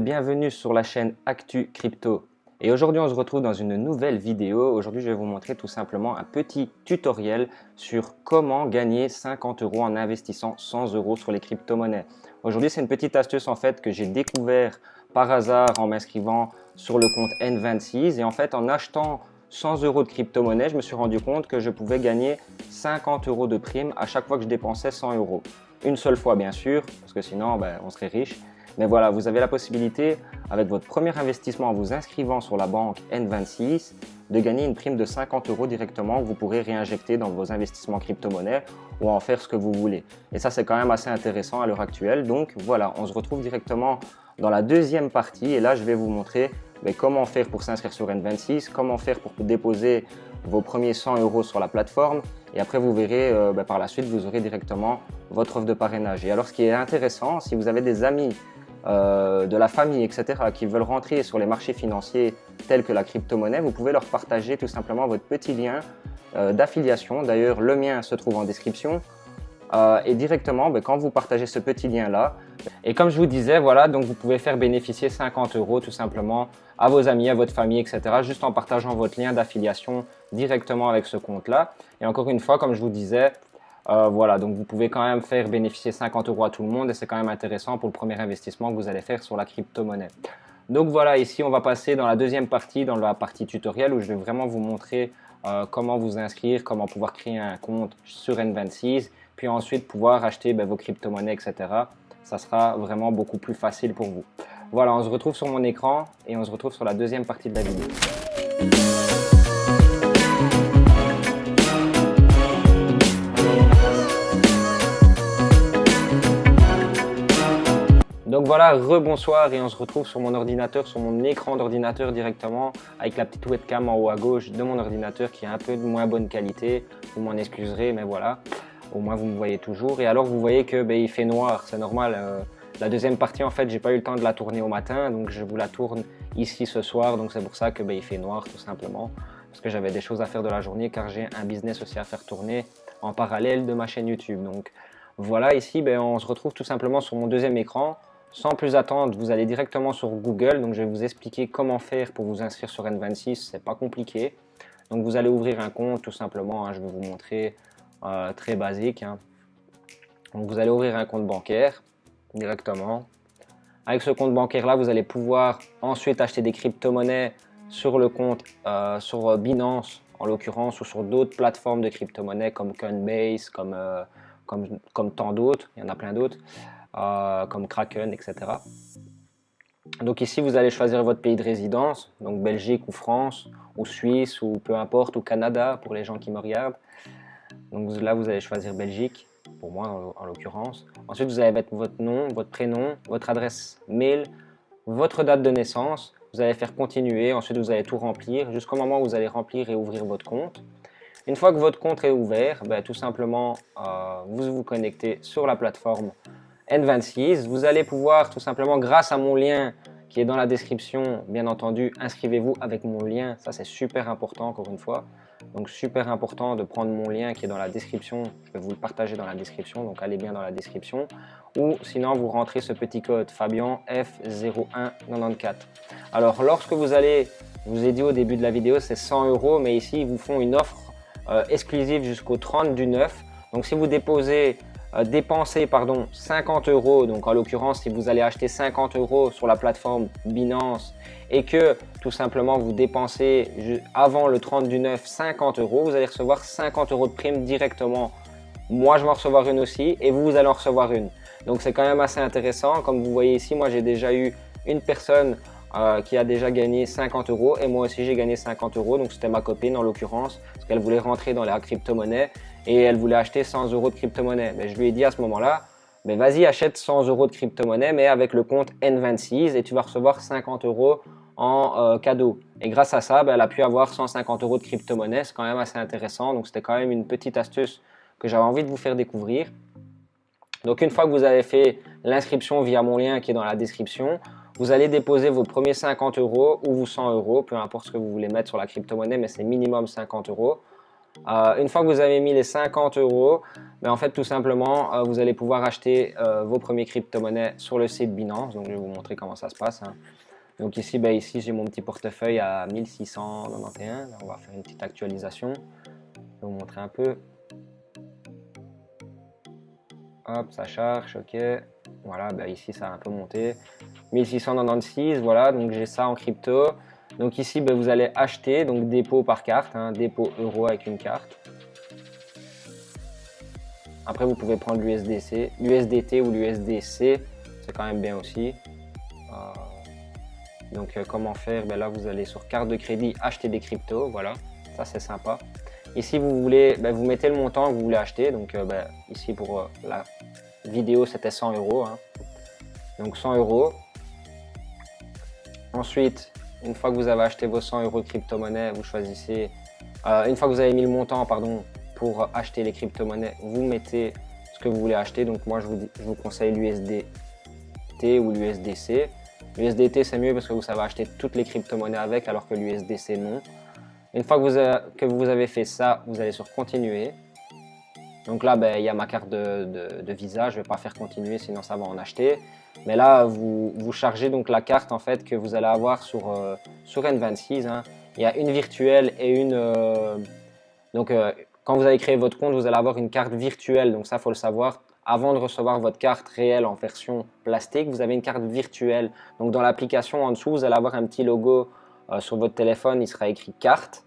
bienvenue sur la chaîne Actu Crypto. Et aujourd'hui on se retrouve dans une nouvelle vidéo. Aujourd'hui je vais vous montrer tout simplement un petit tutoriel sur comment gagner 50 € en investissant 100 € sur les crypto-monnaies. Aujourd'hui c'est une petite astuce en fait que j'ai découvert par hasard en m'inscrivant sur le compte N26. Et en fait en achetant 100 € de crypto-monnaie, je me suis rendu compte que je pouvais gagner 50 € de prime à chaque fois que je dépensais 100 €. Une seule fois bien sûr, parce que sinon on serait riche. Mais voilà, vous avez la possibilité, avec votre premier investissement en vous inscrivant sur la banque N26, de gagner une prime de 50 € directement que vous pourrez réinjecter dans vos investissements crypto-monnaies ou en faire ce que vous voulez. Et ça, c'est quand même assez intéressant à l'heure actuelle. Donc voilà, on se retrouve directement dans la deuxième partie. Et là, je vais vous montrer comment faire pour s'inscrire sur N26, comment faire pour déposer vos premiers 100 € sur la plateforme. Et après, vous verrez, par la suite, vous aurez directement votre offre de parrainage. Et alors, ce qui est intéressant, si vous avez des amis, de la famille, etc., qui veulent rentrer sur les marchés financiers tels que la crypto-monnaie, vous pouvez leur partager tout simplement votre petit lien d'affiliation. D'ailleurs, le mien se trouve en description. Et directement, quand vous partagez ce petit lien-là, et comme je vous disais, voilà, donc vous pouvez faire bénéficier 50 € tout simplement à vos amis, à votre famille, etc., juste en partageant votre lien d'affiliation directement avec ce compte-là. Et encore une fois, comme je vous disais, voilà, donc vous pouvez quand même faire bénéficier 50 € à tout le monde et c'est quand même intéressant pour le premier investissement que vous allez faire sur la crypto-monnaie. Donc voilà, ici on va passer dans la deuxième partie, dans la partie tutoriel où je vais vraiment vous montrer comment vous inscrire, comment pouvoir créer un compte sur N26, puis ensuite pouvoir acheter vos crypto-monnaies, etc. Ça sera vraiment beaucoup plus facile pour vous. Voilà, on se retrouve sur mon écran et on se retrouve sur la deuxième partie de la vidéo. Donc voilà, rebonsoir et on se retrouve sur mon ordinateur, sur mon écran d'ordinateur directement avec la petite webcam en haut à gauche de mon ordinateur qui est un peu de moins bonne qualité. Vous m'en excuserez, mais voilà, au moins vous me voyez toujours. Et alors vous voyez que il fait noir, c'est normal. La deuxième partie en fait, j'ai pas eu le temps de la tourner au matin, donc je vous la tourne ici ce soir. Donc c'est pour ça que il fait noir tout simplement, parce que j'avais des choses à faire de la journée car j'ai un business aussi à faire tourner en parallèle de ma chaîne YouTube. Donc voilà, ici on se retrouve tout simplement sur mon deuxième écran. Sans plus attendre, vous allez directement sur Google. Donc, je vais vous expliquer comment faire pour vous inscrire sur N26. C'est pas compliqué. Donc, vous allez ouvrir un compte tout simplement. Je vais vous montrer très basique. Donc, vous allez ouvrir un compte bancaire directement. Avec ce compte bancaire-là, vous allez pouvoir ensuite acheter des crypto-monnaies sur le compte, sur Binance en l'occurrence, ou sur d'autres plateformes de crypto-monnaies comme Coinbase, comme tant d'autres. Il y en a plein d'autres. Comme Kraken, etc. Donc ici, vous allez choisir votre pays de résidence, donc Belgique ou France, ou Suisse, ou peu importe, ou Canada, pour les gens qui me regardent. Donc là, vous allez choisir Belgique, pour moi en l'occurrence. Ensuite, vous allez mettre votre nom, votre prénom, votre adresse mail, votre date de naissance. Vous allez faire continuer, ensuite vous allez tout remplir, jusqu'au moment où vous allez remplir et ouvrir votre compte. Une fois que votre compte est ouvert, tout simplement, vous vous connectez sur la plateforme N26. Vous allez pouvoir tout simplement, grâce à mon lien qui est dans la description, bien entendu, inscrivez-vous avec mon lien. Ça, c'est super important, encore une fois. Donc, super important de prendre mon lien qui est dans la description. Je vais vous le partager dans la description, donc allez bien dans la description. Ou sinon, vous rentrez ce petit code Fabian F0194. Alors, lorsque vous allez, je vous ai dit au début de la vidéo, c'est 100 €, mais ici, ils vous font une offre exclusive jusqu'au 30 du 9. Donc, si vous dépensez 50 €, donc en l'occurrence si vous allez acheter 50 € sur la plateforme Binance et que tout simplement vous dépensez avant le 30 du 9 50 €, vous allez recevoir 50 € de prime directement. Moi je vais en recevoir une aussi et vous allez en recevoir une. Donc c'est quand même assez intéressant. Comme vous voyez ici, moi j'ai déjà eu une personne qui a déjà gagné 50 € et moi aussi j'ai gagné 50 €. Donc c'était ma copine en l'occurrence parce qu'elle voulait rentrer dans la crypto-monnaie et elle voulait acheter 100 € de crypto-monnaie. Mais je lui ai dit à ce moment-là, vas-y achète 100 € de crypto-monnaie mais avec le compte N26 et tu vas recevoir 50 € en cadeau. Et grâce à ça, elle a pu avoir 150 € de crypto-monnaie. C'est quand même assez intéressant. Donc c'était quand même une petite astuce que j'avais envie de vous faire découvrir. Donc une fois que vous avez fait l'inscription via mon lien qui est dans la description, vous allez déposer vos premiers 50 € ou vos 100 €, peu importe ce que vous voulez mettre sur la crypto-monnaie, mais c'est minimum 50 €. Une fois que vous avez mis les 50 €, ben en fait tout simplement vous allez pouvoir acheter vos premiers crypto-monnaies sur le site Binance. Donc je vais vous montrer comment ça se passe, hein. Donc ici, ben ici j'ai mon petit portefeuille à 1691. Là, on va faire une petite actualisation. Je vais vous montrer un peu. Hop, ça charge, ok. Voilà, ben ici ça a un peu monté. 1696, voilà, donc j'ai ça en crypto. Donc ici, ben, vous allez acheter, donc dépôt par carte, hein, dépôt euro avec une carte. Après, vous pouvez prendre l'USDC, l'USDT ou l'USDC, c'est quand même bien aussi. Donc comment faire? Ben là, vous allez sur carte de crédit, acheter des cryptos, voilà, ça c'est sympa. Ici, vous voulez, ben, vous mettez le montant que vous voulez acheter. Donc ben, ici pour la vidéo, c'était 100 €, hein. Donc 100 €. Ensuite, une fois que vous avez acheté vos 100 € de crypto-monnaie, vous choisissez, une fois que vous avez mis le montant, pardon, pour acheter les crypto-monnaies, vous mettez ce que vous voulez acheter. Donc moi, je vous conseille l'USDT ou l'USDC. L'USDT, c'est mieux parce que vous savez acheter toutes les crypto-monnaies avec, alors que l'USDC, non. Une fois que vous avez fait ça, vous allez sur continuer. Donc là, ben, il y a ma carte de Visa, je ne vais pas faire continuer, sinon ça va en acheter. Mais là, vous chargez donc la carte en fait que vous allez avoir sur N26, hein. Il y a une virtuelle et une... quand vous avez créé votre compte, vous allez avoir une carte virtuelle, donc ça, il faut le savoir. Avant de recevoir votre carte réelle en version plastique, vous avez une carte virtuelle. Donc dans l'application en dessous, vous allez avoir un petit logo sur votre téléphone, il sera écrit carte.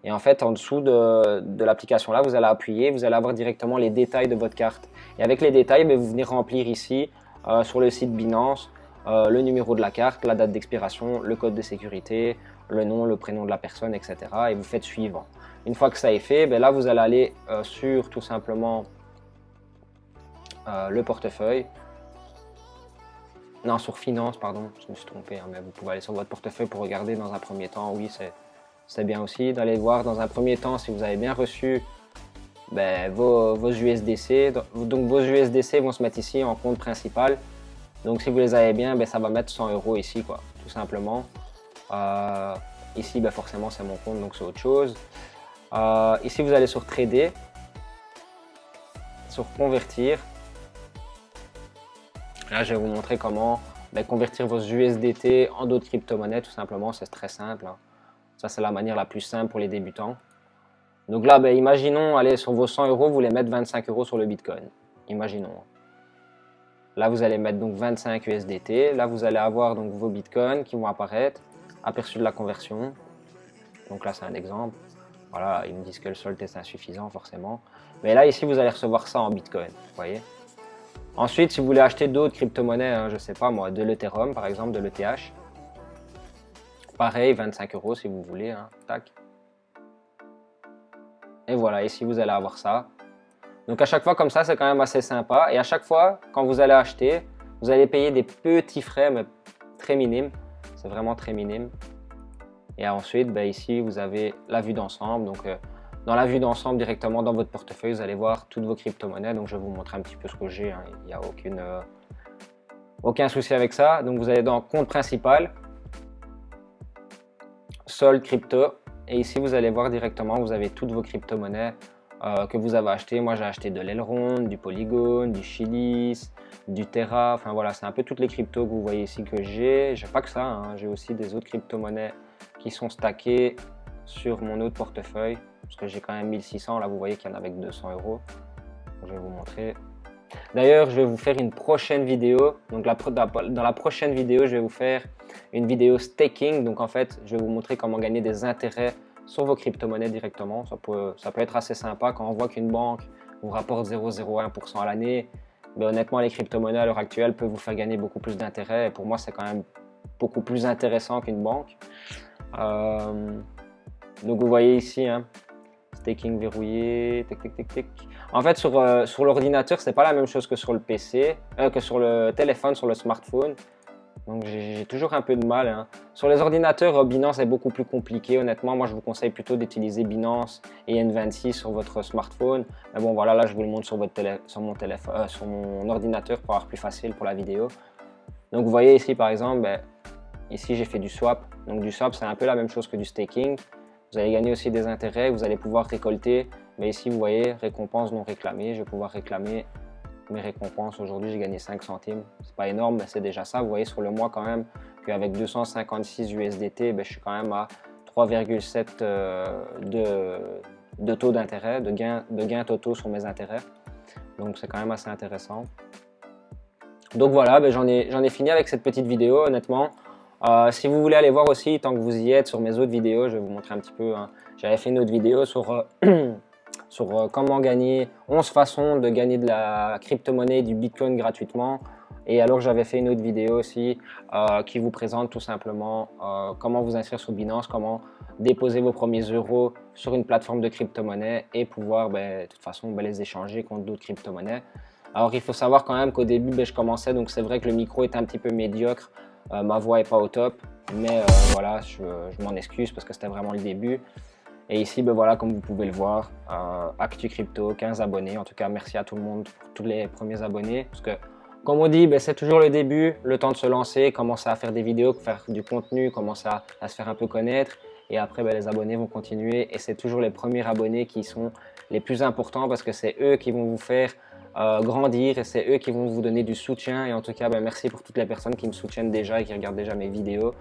Et en fait, en dessous de l'application là, vous allez appuyer, vous allez avoir directement les détails de votre carte. Et avec les détails, ben, vous venez remplir ici sur le site Binance le numéro de la carte, la date d'expiration, le code de sécurité, le nom, le prénom de la personne, etc. Et vous faites suivant. Une fois que ça est fait, ben là vous allez aller sur tout simplement le portefeuille. Non, sur finance, pardon, je me suis trompé, hein, mais vous pouvez aller sur votre portefeuille pour regarder dans un premier temps. Oui, c'est bien aussi d'aller voir dans un premier temps si vous avez bien reçu ben, vos USDC. Donc vos USDC vont se mettre ici en compte principal. Donc si vous les avez bien, ben, ça va mettre 100 € ici, quoi, tout simplement. Ici, ben, forcément, c'est mon compte, donc c'est autre chose. Ici, vous allez sur Trader, sur Convertir. Là, je vais vous montrer comment ben, convertir vos USDT en d'autres crypto-monnaies, tout simplement. C'est très simple, hein. Ça, c'est la manière la plus simple pour les débutants. Donc là, ben, imaginons, allez, sur vos 100 €, vous voulez mettre 25 € sur le Bitcoin. Imaginons. Là, vous allez mettre donc 25 USDT. Là, vous allez avoir donc vos bitcoins qui vont apparaître, aperçu de la conversion. Donc là, c'est un exemple. Voilà, ils me disent que le solde est insuffisant, forcément. Mais là, ici, vous allez recevoir ça en bitcoin, vous voyez. Ensuite, si vous voulez acheter d'autres crypto-monnaies, hein, je ne sais pas moi, de l'Ethereum, par exemple, de l'ETH. Pareil, 25 € si vous voulez, hein, tac. Et voilà, ici, vous allez avoir ça. Donc à chaque fois comme ça, c'est quand même assez sympa. Et à chaque fois, quand vous allez acheter, vous allez payer des petits frais, mais très minimes. C'est vraiment très minime. Et ensuite, ben, ici, vous avez la vue d'ensemble. Donc dans la vue d'ensemble, directement dans votre portefeuille, vous allez voir toutes vos crypto-monnaies. Donc je vais vous montrer un petit peu ce que j'ai, hein. Il n'y a aucun souci avec ça. Donc vous allez dans compte principal, solde crypto. Et ici, vous allez voir directement, vous avez toutes vos crypto-monnaies que vous avez acheté. Moi, j'ai acheté de l'Elrond, du Polygon, du Chilis, du Terra. Enfin voilà, c'est un peu toutes les cryptos que vous voyez ici que j'ai. J'ai pas que ça, hein. J'ai aussi des autres crypto-monnaies qui sont stackées sur mon autre portefeuille. Parce que j'ai quand même 1600. Là, vous voyez qu'il y en a avec 200 €. Je vais vous montrer. D'ailleurs, je vais vous faire une prochaine vidéo. Donc dans la prochaine vidéo, je vais vous faire une vidéo staking. Donc en fait, je vais vous montrer comment gagner des intérêts sur vos crypto-monnaies directement. Ça peut être assez sympa quand on voit qu'une banque vous rapporte 0,01% à l'année. Mais honnêtement, les crypto-monnaies à l'heure actuelle peuvent vous faire gagner beaucoup plus d'intérêts. Et pour moi, c'est quand même beaucoup plus intéressant qu'une banque. Donc vous voyez ici, hein, staking verrouillé, tic tic tic tic. En fait, sur l'ordinateur, c'est pas la même chose que sur le PC, que sur le téléphone, sur le smartphone. Donc j'ai toujours un peu de mal, hein. Sur les ordinateurs, Binance est beaucoup plus compliqué. Honnêtement, moi je vous conseille plutôt d'utiliser Binance et N26 sur votre smartphone. Mais bon, voilà, là je vous le montre sur mon ordinateur pour avoir plus facile pour la vidéo. Donc vous voyez ici par exemple, ben, ici j'ai fait du swap. Donc du swap, c'est un peu la même chose que du staking. Vous allez gagner aussi des intérêts, vous allez pouvoir récolter Mais ici, vous voyez, récompenses non réclamées. Je vais pouvoir réclamer mes récompenses. Aujourd'hui, j'ai gagné 5 centimes. C'est pas énorme, mais c'est déjà ça. Vous voyez sur le mois quand même qu'avec 256 USDT, je suis quand même à 3,7 de taux d'intérêt, de gains totaux sur mes intérêts. Donc c'est quand même assez intéressant. Donc voilà, j'en ai fini avec cette petite vidéo, honnêtement. Si vous voulez aller voir aussi, tant que vous y êtes, sur mes autres vidéos, je vais vous montrer un petit peu. J'avais fait une autre vidéo sur, sur comment gagner 11 façons de gagner de la crypto-monnaie, du Bitcoin gratuitement. Et alors j'avais fait une autre vidéo aussi qui vous présente tout simplement comment vous inscrire sur Binance, comment déposer vos premiers euros sur une plateforme de crypto-monnaie et pouvoir de toute façon les échanger contre d'autres crypto-monnaies. Alors il faut savoir quand même qu'au début je commençais, donc c'est vrai que le micro est un petit peu médiocre, ma voix n'est pas au top, mais voilà, je m'en excuse parce que c'était vraiment le début. Et ici, voilà, comme vous pouvez le voir, Actu Crypto, 15 abonnés. En tout cas, merci à tout le monde pour tous les premiers abonnés. Parce que, comme on dit, c'est toujours le début, le temps de se lancer, commencer à faire des vidéos, faire du contenu, commencer à se faire un peu connaître. Et après, les abonnés vont continuer. Et c'est toujours les premiers abonnés qui sont les plus importants parce que c'est eux qui vont vous faire grandir et c'est eux qui vont vous donner du soutien. Et en tout cas, merci pour toutes les personnes qui me soutiennent déjà et qui regardent déjà mes vidéos.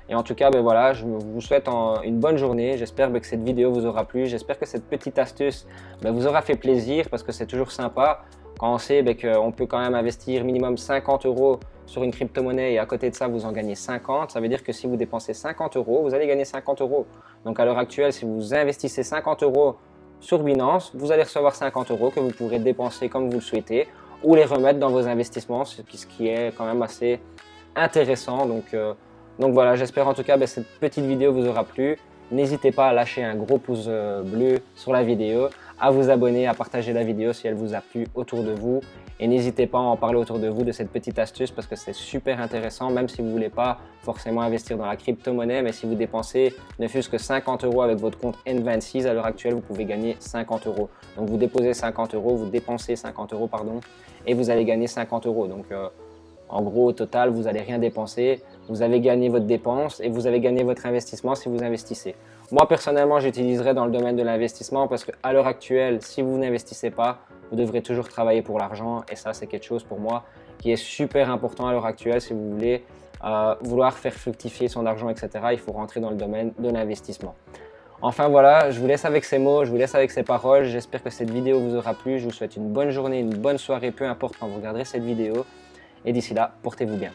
Et en tout cas, voilà, je vous souhaite une bonne journée. J'espère que cette vidéo vous aura plu. J'espère que cette petite astuce vous aura fait plaisir parce que c'est toujours sympa quand on sait qu'on peut quand même investir minimum 50 euros sur une crypto-monnaie et à côté de ça, vous en gagnez 50. Ça veut dire que si vous dépensez 50 euros, vous allez gagner 50 euros. Donc à l'heure actuelle, si vous investissez 50 euros sur Binance, vous allez recevoir 50 euros que vous pourrez dépenser comme vous le souhaitez ou les remettre dans vos investissements, ce qui est quand même assez intéressant. Donc voilà, j'espère en tout cas que cette petite vidéo vous aura plu. N'hésitez pas à lâcher un gros pouce bleu sur la vidéo, à vous abonner, à partager la vidéo si elle vous a plu autour de vous. Et n'hésitez pas à en parler autour de vous de cette petite astuce parce que c'est super intéressant, même si vous ne voulez pas forcément investir dans la crypto-monnaie, mais si vous dépensez ne fût-ce que 50 euros avec votre compte N26, à l'heure actuelle, vous pouvez gagner 50 euros. Donc vous déposez 50 euros, vous dépensez 50 euros, pardon, et vous allez gagner 50 euros. Donc en gros, au total, vous n'allez rien dépenser. Vous avez gagné votre dépense et vous avez gagné votre investissement si vous investissez. Moi, personnellement, j'utiliserai dans le domaine de l'investissement parce qu'à l'heure actuelle, si vous n'investissez pas, vous devrez toujours travailler pour l'argent. Et ça, c'est quelque chose pour moi qui est super important à l'heure actuelle. Si vous voulez vouloir faire fructifier son argent, etc., il faut rentrer dans le domaine de l'investissement. Enfin voilà, je vous laisse avec ces mots, je vous laisse avec ces paroles. J'espère que cette vidéo vous aura plu. Je vous souhaite une bonne journée, une bonne soirée, peu importe quand vous regarderez cette vidéo. Et d'ici là, portez-vous bien.